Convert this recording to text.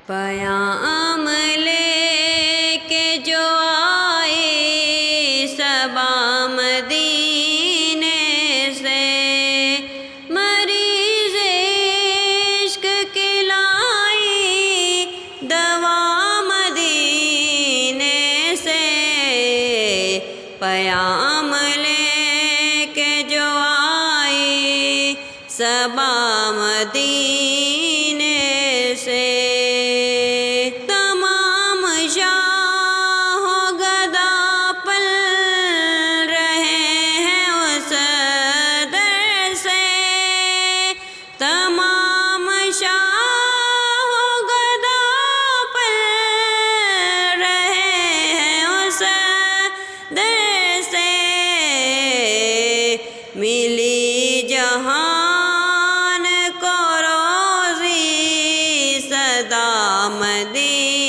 پیام لے کے جو آئے صبا مدینے سے، مریض عشق کی لائی دوا مدینے سے، پیام لے کے جو آئی صبا مدینے سے، تمام شاہ و گدا پل رہے ہیں اس در سے، تمام شاہ و گدا پل رہے ہیں اس در سے، ملی جہان کو روزی صدا مدینے